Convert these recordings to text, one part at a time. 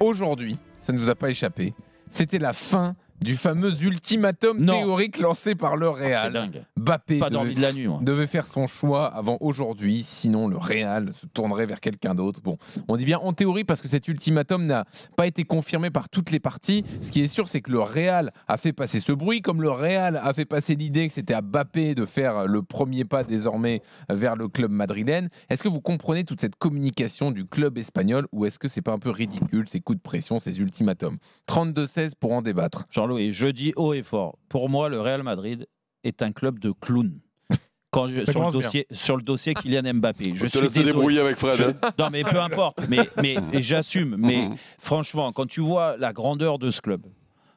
Aujourd'hui, ça ne vous a pas échappé, c'était la fin du fameux ultimatum théorique lancé par le Real. C'est dingue. Mbappé Pas dormi de la nuit, moi. devait faire son choix avant aujourd'hui, sinon le Real se tournerait vers quelqu'un d'autre. Bon, on dit bien en théorie parce que cet ultimatum n'a pas été confirmé par toutes les parties. Ce qui est sûr, c'est que le Real a fait passer ce bruit, comme le Real a fait passer l'idée que c'était à Mbappé de faire le premier pas désormais vers le club madrilène. Est-ce que vous comprenez toute cette communication du club espagnol ou est-ce que c'est pas un peu ridicule, ces coups de pression, ces ultimatums? 32-16 pour en débattre. Jean-Louis, je dis haut et fort, pour moi, le Real Madrid est un club de clowns. Sur le dossier Kylian Mbappé. Je suis désolé. Débrouiller avec Fred. Non, mais peu importe. Mais j'assume. Mais franchement, quand tu vois la grandeur de ce club,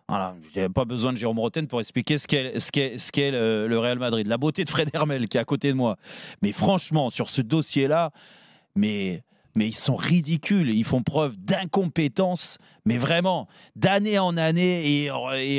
voilà, il n'y a pas besoin de Jérôme Rotten pour expliquer ce qu'est le Real Madrid. La beauté de Fred Hermel qui est à côté de moi. Mais franchement, sur ce dossier-là, mais ils sont ridicules, ils font preuve d'incompétence, mais vraiment, d'année en année, et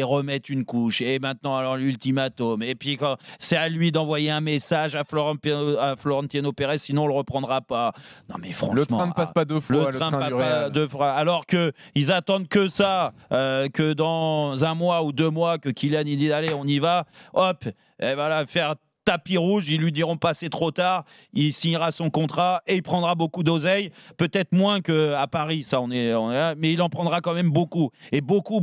remettent une couche. Et maintenant, alors l'ultimatum. Et puis, c'est à lui d'envoyer un message à Florentino Pérez, sinon on ne le reprendra pas. Non, mais franchement. Le train ne passe pas deux fois. Le train ne passe pas deux fois. Alors qu'ils attendent que ça, que dans un mois ou 2 mois, que Kylian il dit allez, on y va, hop, et voilà, faire tapis rouge, ils lui diront passer trop tard, il signera son contrat et il prendra beaucoup d'oseille, peut-être moins qu'à Paris, ça on est là, mais il en prendra quand même beaucoup, et beaucoup.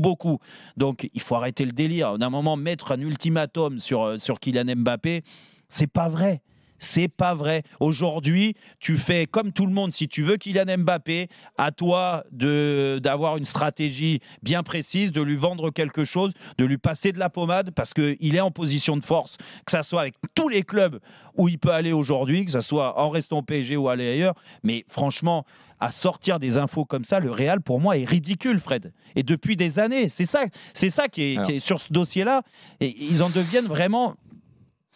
Donc il faut arrêter le délire. D'un moment, mettre un ultimatum sur Kylian Mbappé, c'est pas vrai. C'est pas vrai. Aujourd'hui, tu fais comme tout le monde. Si tu veux Kylian Mbappé, à toi d'avoir une stratégie bien précise, de lui vendre quelque chose, de lui passer de la pommade, parce qu'il est en position de force, que ça soit avec tous les clubs où il peut aller aujourd'hui, que ça soit en restant au PSG ou aller ailleurs. Mais franchement, à sortir des infos comme ça, le Real, pour moi, est ridicule, Fred. Et depuis des années, c'est ça qui est sur ce dossier-là. Et ils en deviennent vraiment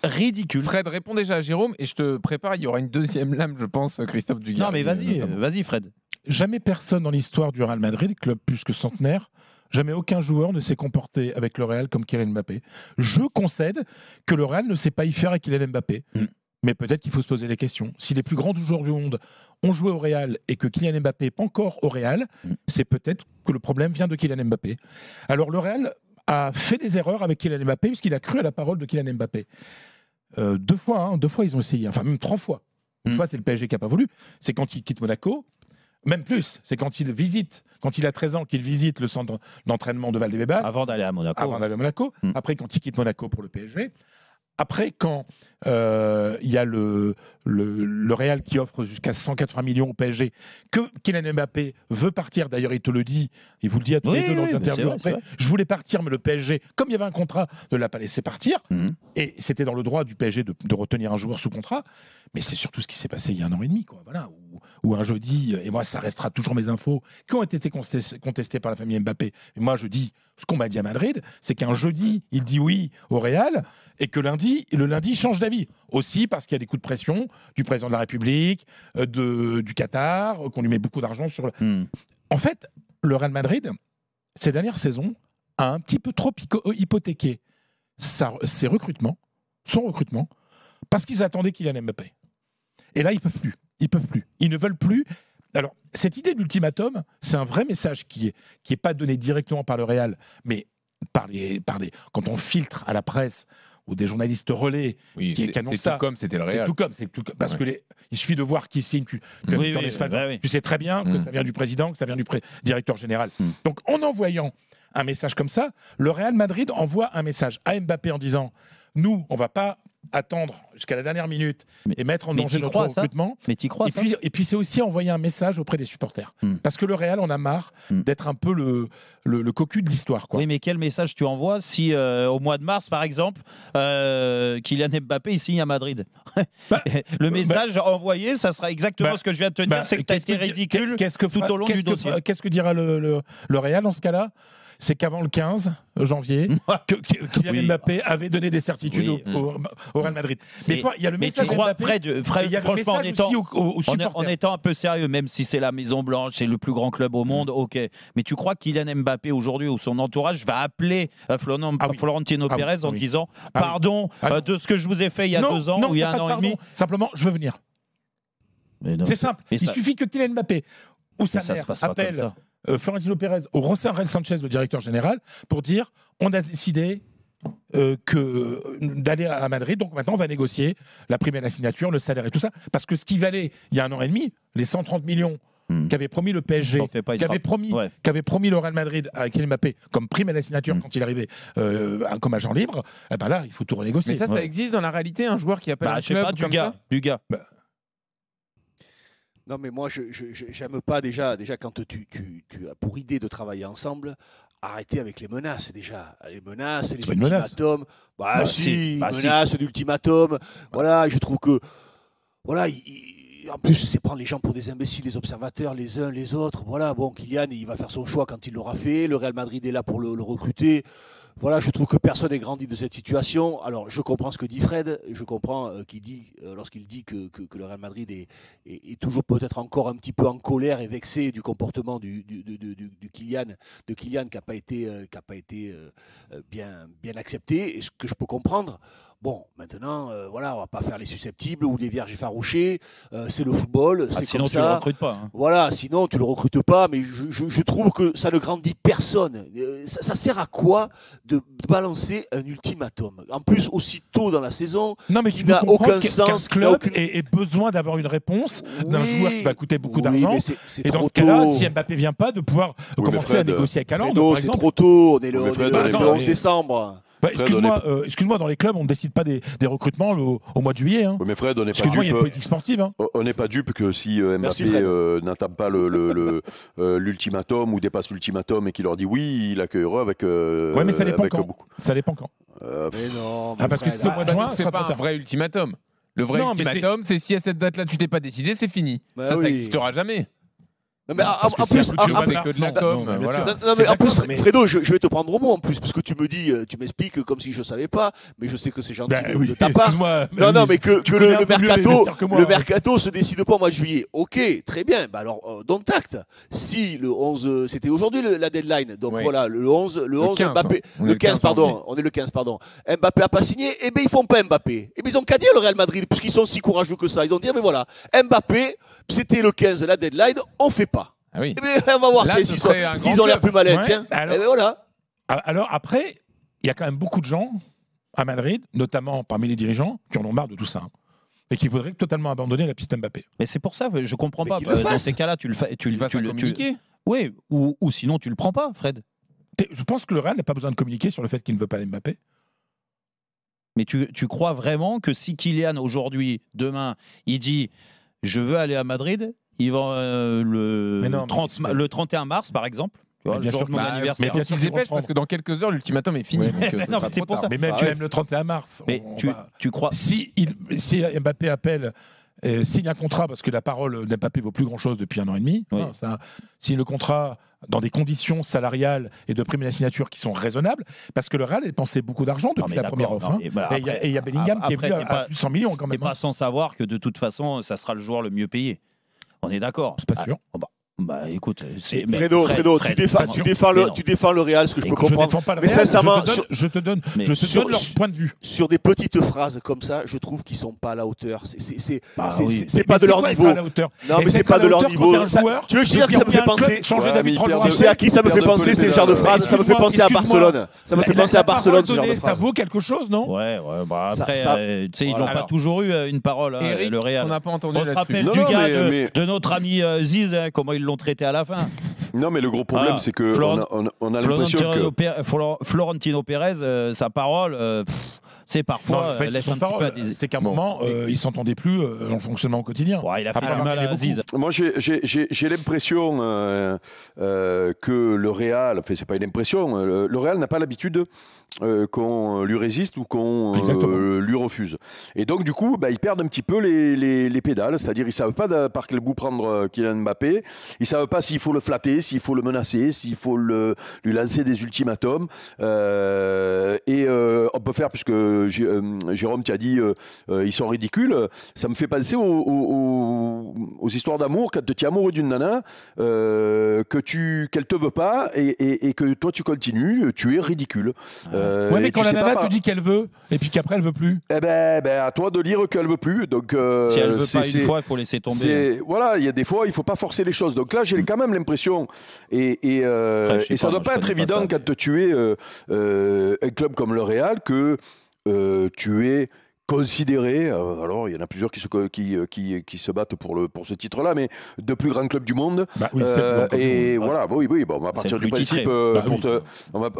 ridicule. Fred, réponds déjà à Jérôme et je te prépare, il y aura une deuxième lame, je pense, Christophe Dugarry. Non, mais vas-y, Fred. Jamais personne dans l'histoire du Real Madrid, club plus que centenaire, jamais aucun joueur ne s'est comporté avec le Real comme Kylian Mbappé. Je concède que le Real ne sait pas y faire avec Kylian Mbappé. Mais peut-être qu'il faut se poser des questions. Si les plus grands joueurs du monde ont joué au Real et que Kylian Mbappé n'est pas encore au Real, c'est peut-être que le problème vient de Kylian Mbappé. Alors le Real a fait des erreurs avec Kylian Mbappé puisqu'il a cru à la parole de Kylian Mbappé. 2 fois ils ont essayé, enfin même 3 fois. Une fois, c'est le PSG qui n'a pas voulu. C'est quand il quitte Monaco. Même plus, c'est quand il a 13 ans, qu'il visite le centre d'entraînement de Valdebebas. Avant d'aller à Monaco. Après, quand il quitte Monaco pour le PSG. Après, quand il y a le Real qui offre jusqu'à 180 millions au PSG, que Kylian Mbappé veut partir, d'ailleurs il te le dit, il vous le dit à tous les deux dans une interview après, je voulais partir, mais le PSG, comme il y avait un contrat, ne l'a pas laissé partir, et c'était dans le droit du PSG de retenir un joueur sous contrat, mais c'est surtout ce qui s'est passé il y a 1 an et demi, quoi, voilà, où un jeudi, et moi ça restera toujours mes infos, qui ont été contestées par la famille Mbappé, et moi je dis, ce qu'on m'a dit à Madrid, c'est qu'un jeudi, il dit oui au Real, et que le lundi, il change d'avis. Aussi parce qu'il y a des coups de pression du président de la République, du Qatar, qu'on lui met beaucoup d'argent sur... En fait, le Real Madrid, ces dernières saisons, a un petit peu trop hypothéqué son recrutement, parce qu'ils attendaient Kylian Mbappé. Et là, ils peuvent plus. Ils ne veulent plus. Alors, cette idée d'ultimatum, c'est un vrai message qui est pas donné directement par le Real, mais quand on filtre à la presse ou des journalistes relais qui annoncent ça. C'est tout comme c'était le Real. C'est tout comme. Parce qu'il suffit de voir qui signe en Espagne. Tu sais très bien que ça vient du président, que ça vient du directeur général. Donc, en envoyant un message comme ça, le Real Madrid envoie un message à Mbappé en disant « Nous, on ne va pas attendre jusqu'à la dernière minute et mettre en danger notre recrutement. » Mais tu crois ça ? Et puis c'est aussi envoyer un message auprès des supporters. Parce que le Real en a marre d'être un peu le cocu de l'histoire. Oui, mais quel message tu envoies si au mois de mars, par exemple, Kylian Mbappé il signe à Madrid? Le message envoyé, ça sera exactement ce que je viens de te dire, c'est que tu as été ridicule tout au long du dossier. Qu'est-ce que dira le Real dans ce cas-là? C'est qu'avant le 15 janvier, Kylian Mbappé avait donné des certitudes au Real Madrid. Mais il y a le message tu crois, Fred, franchement, en étant un peu sérieux, même si c'est la Maison Blanche, c'est le plus grand club au monde, ok. Mais tu crois que Kylian Mbappé aujourd'hui ou son entourage va appeler Florentino Pérez en disant pardon de ce que je vous ai fait il y a 2 ans ou il y a 1 an et demi? Simplement, je veux venir. C'est simple. Il suffit que Kylian Mbappé ou sa mère appelle Florentino Pérez au José Ángel Sánchez, le directeur général, pour dire on a décidé d'aller à Madrid, donc maintenant on va négocier la prime à la signature, le salaire et tout ça, parce que ce qui valait il y a 1 an et demi, les 130 millions qu'avait promis le PSG, qu'avait promis le Real Madrid à Kylian Mbappé comme prime à la signature quand il arrivait comme agent libre, eh ben là il faut tout renégocier. Mais ça existe dans la réalité, un joueur qui appelle un club comme ça du gars. Non, mais moi, je j'aime pas déjà quand tu as pour idée de travailler ensemble, arrêter avec les menaces déjà. Les menaces, les ultimatums. Bah si, menaces, l'ultimatum. Voilà, je trouve que. Voilà, en plus, c'est prendre les gens pour des imbéciles, les observateurs, les uns, les autres. Voilà, bon, Kylian, il va faire son choix quand il l'aura fait. Le Real Madrid est là pour le recruter. Voilà, je trouve que personne n'est grandi de cette situation. Alors, je comprends ce que dit Fred. Je comprends lorsqu'il dit que le Real Madrid est toujours peut-être encore un petit peu en colère et vexé du comportement de Kylian qui n'a pas été bien accepté. Et ce que je peux comprendre. Bon, maintenant, voilà, on va pas faire les susceptibles ou les vierges effarouchées. C'est le football, c'est comme ça. Sinon, tu le recrutes pas. Hein. Voilà, sinon, tu le recrutes pas. Mais je trouve que ça ne grandit personne. Ça sert à quoi de balancer un ultimatum? En plus, aussi tôt dans la saison, qui n'a aucun sens. Qu'un club ait besoin d'avoir une réponse d'un joueur qui va coûter beaucoup d'argent. Et dans ce cas-là, si Mbappé vient pas, de pouvoir commencer à négocier avec Haaland. C'est trop tôt. On est le 11 décembre. Excuse-moi, dans les clubs, on ne décide pas des recrutements au mois de juillet. Hein. Oui, mais Fred, on n'est pas dupe. Il y a une politique sportive. Hein. On n'est pas dupe que si Mbappé n'entame pas l'ultimatum ou dépasse l'ultimatum et qu'il leur dit oui, il accueillera avec. Oui, mais ça dépend quand. Ça dépend quand. Mais non. Parce que c'est au mois de juin, c'est pas un vrai ultimatum. Le vrai ultimatum, c'est si à cette date-là tu t'es pas décidé, c'est fini. Ça n'existera jamais. Non, mais en plus, Fredo, je vais te prendre au mot en plus, parce que tu m'expliques comme si je savais pas, mais je sais que c'est gentil de ta part. Non, mais que le mercato se décide pas au mois de juillet. Ok, très bien. Bah alors, dont acte. Si le 11, c'était aujourd'hui la deadline, donc voilà, le 11 Mbappé, le 15, pardon, on est le 15, pardon. Mbappé a pas signé, et bien ils font pas Mbappé. Et bien ils ont qu'à dire le Real Madrid, puisqu'ils sont si courageux que ça. Ils ont dit, mais voilà, Mbappé, c'était le 15, la deadline, on fait pas. Ah oui. Eh bien, on va voir s'ils ont l'air plus malins. Tiens. Alors, voilà. Alors après, il y a quand même beaucoup de gens à Madrid, notamment parmi les dirigeants, qui en ont marre de tout ça. Et qui voudraient totalement abandonner la piste Mbappé. Mais c'est pour ça, je comprends pas. Dans ces cas-là, tu le fais. Oui, ou sinon tu le prends pas, Fred. Je pense que le Real n'a pas besoin de communiquer sur le fait qu'il ne veut pas Mbappé. Mais tu crois vraiment que si Kylian, aujourd'hui, demain, il dit « je veux aller à Madrid », il va le 31 mars, par exemple, le jour de mon anniversaire. Mais tu te dépêches parce que dans quelques heures, l'ultimatum est fini. C'est pour ça. Mais même tu aimes le 31 mars. Mais tu crois... Si Mbappé appelle, signe un contrat, parce que la parole d'Mbappé vaut plus grand-chose depuis 1 an et demi, signe le contrat dans des conditions salariales et de prime à la signature qui sont raisonnables, parce que le Real a dépensé beaucoup d'argent depuis la première offre. Et il y a Bellingham qui est venu à plus de 100 millions quand même. Et pas sans savoir que de toute façon, ça sera le joueur le mieux payé. On est d'accord. C'est pas sûr. Bah écoute, Fredo, tu défends le Real, ce que je peux comprendre. Mais sincèrement, je te donne leur point de vue. Sur des petites phrases comme ça, je trouve qu'ils sont pas à la hauteur. C'est pas de leur niveau. Non, mais c'est pas de leur niveau. Tu veux dire que ça me fait penser? Tu sais à qui ça me fait penser ces genres de phrases? Ça me fait penser à Barcelone. Ça me fait penser à Barcelone, ce genre de phrase. Ça vaut quelque chose, non? Ouais. Après, tu sais, ils n'ont pas toujours eu une parole, le Real. On n'a pas entendu. On se rappelle du gars de notre ami Ziz, comment ils l'ont traité à la fin. Non, mais le gros problème, c'est que on a l'impression que Florentino Pérez, sa parole, c'est parfois laisse un petit peu à des... C'est qu'à un moment, ils s'entendaient plus dans le fonctionnement au quotidien. Il a fait du mal à Aziz. Moi, j'ai l'impression que le Real, enfin, c'est pas une impression, le Real n'a pas l'habitude qu'on lui résiste ou qu'on lui refuse. Et donc, du coup, ils perdent un petit peu les pédales, c'est-à-dire ils ne savent pas par quel bout prendre Kylian Mbappé, ils ne savent pas s'il faut le flatter, s'il faut le menacer, s'il faut lui lancer des ultimatums. Et on peut faire, puisque Jérôme, tu as dit ils sont ridicules. Ça me fait penser aux histoires d'amour quand tu es amoureux d'une nana, qu'elle te veut pas et que toi tu continues, tu es ridicule. Ouais, mais quand la nana te dit qu'elle veut et puis qu'après elle veut plus. Eh ben, à toi de dire qu'elle veut plus. Donc si elle veut pas une fois, il faut laisser tomber. Voilà, il y a des fois il faut pas forcer les choses. Donc là j'ai quand même l'impression et ça doit pas être évident quand tu es un club comme le Real que tu es considéré, alors il y en a plusieurs qui se battent pour ce titre-là, mais de plus grand club du monde. Et voilà, bon, on va partir du principe, on va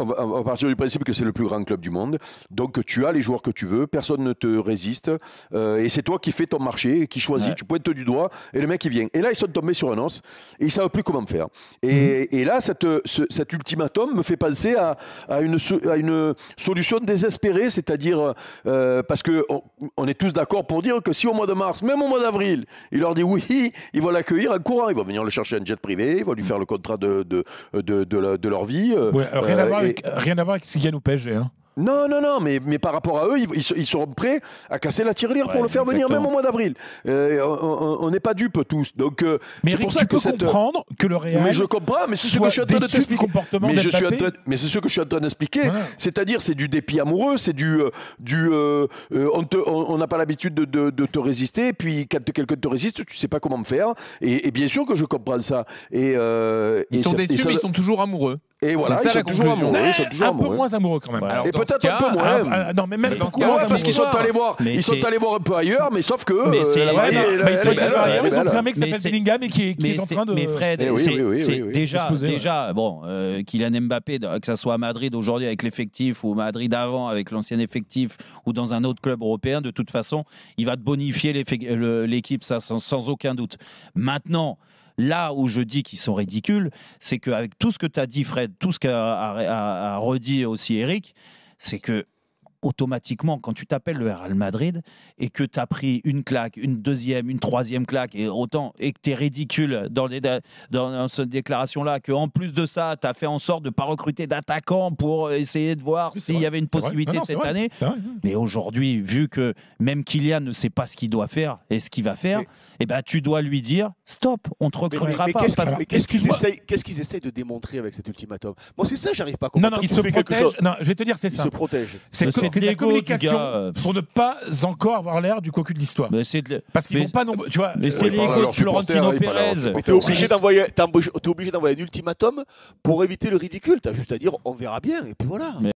partir du principe que c'est le plus grand club du monde. Donc tu as les joueurs que tu veux, personne ne te résiste, et c'est toi qui fais ton marché, qui choisis, tu pointes du doigt, et le mec il vient. Et là ils sont tombés sur un os, et ils savent plus comment faire. Et là cet ultimatum me fait penser à une solution désespérée, c'est-à-dire parce que on est tous d'accord pour dire que si au mois de mars, même au mois d'avril, il leur dit oui, ils vont l'accueillir en courant, ils vont venir le chercher un jet privé, ils vont lui faire le contrat de leur vie. Ouais, rien à voir avec ce qu'ils gagnent au PSG. Hein. Non, mais par rapport à eux, ils seront prêts à casser la tirelire pour le faire venir même au mois d'avril. On n'est pas dupes tous. Donc, mais Eric, tu peux comprendre que le Real. Mais je comprends, mais c'est ce que je suis en train de t'expliquer. Mais c'est ce que je suis en train d'expliquer. Voilà. C'est-à-dire, c'est du dépit amoureux, c'est on n'a pas l'habitude de te résister, puis quand quelqu'un te résiste, tu sais pas comment me faire. Et bien sûr que je comprends ça. Ils sont déçus, mais ils sont toujours amoureux. Et voilà, ils sont toujours amoureux. Un peu moins amoureux quand même. Alors, et peut-être un peu moins. Non, mais même beaucoup moins parce qu'ils sont allés voir. Ils sont allés voir un peu ailleurs, mais sauf que. Ils ont pris un mec qui s'appelle Bellingham et qui est en train de. Mais Fred, c'est déjà bon. Kylian Mbappé, que ça soit à Madrid aujourd'hui avec l'effectif ou Madrid avant avec l'ancien effectif ou dans un autre club européen, de toute façon, il va te bonifier l'équipe, ça sans aucun doute. Maintenant. Là où je dis qu'ils sont ridicules, c'est qu'avec tout ce que tu as dit, Fred, tout ce qu'a redit aussi Eric, c'est que automatiquement, quand tu t'appelles le Real Madrid et que tu as pris une claque, une deuxième, une troisième claque, et que tu es ridicule dans cette déclaration-là, qu'en plus de ça, tu as fait en sorte de ne pas recruter d'attaquants pour essayer de voir s'il y avait une possibilité cette année. Mais aujourd'hui, vu que même Kylian ne sait pas ce qu'il doit faire et ce qu'il va faire, eh ben, tu dois lui dire stop, on ne te recrutera pas. Qu'est-ce qu'ils essayent de démontrer avec cet ultimatum? Moi, c'est ça, j'arrive pas à comprendre. Non, ils se protègent. Non, je vais te dire, c'est ça. Ils se protègent. C'est de la communication pour ne pas encore avoir l'air du cocu de l'histoire. Parce qu'ils vont pas nombreux. Tu vois, mais c'est l'ego de Florentino Pérez. T'es obligé d'envoyer un ultimatum pour éviter le ridicule. T'as juste à dire on verra bien et puis voilà.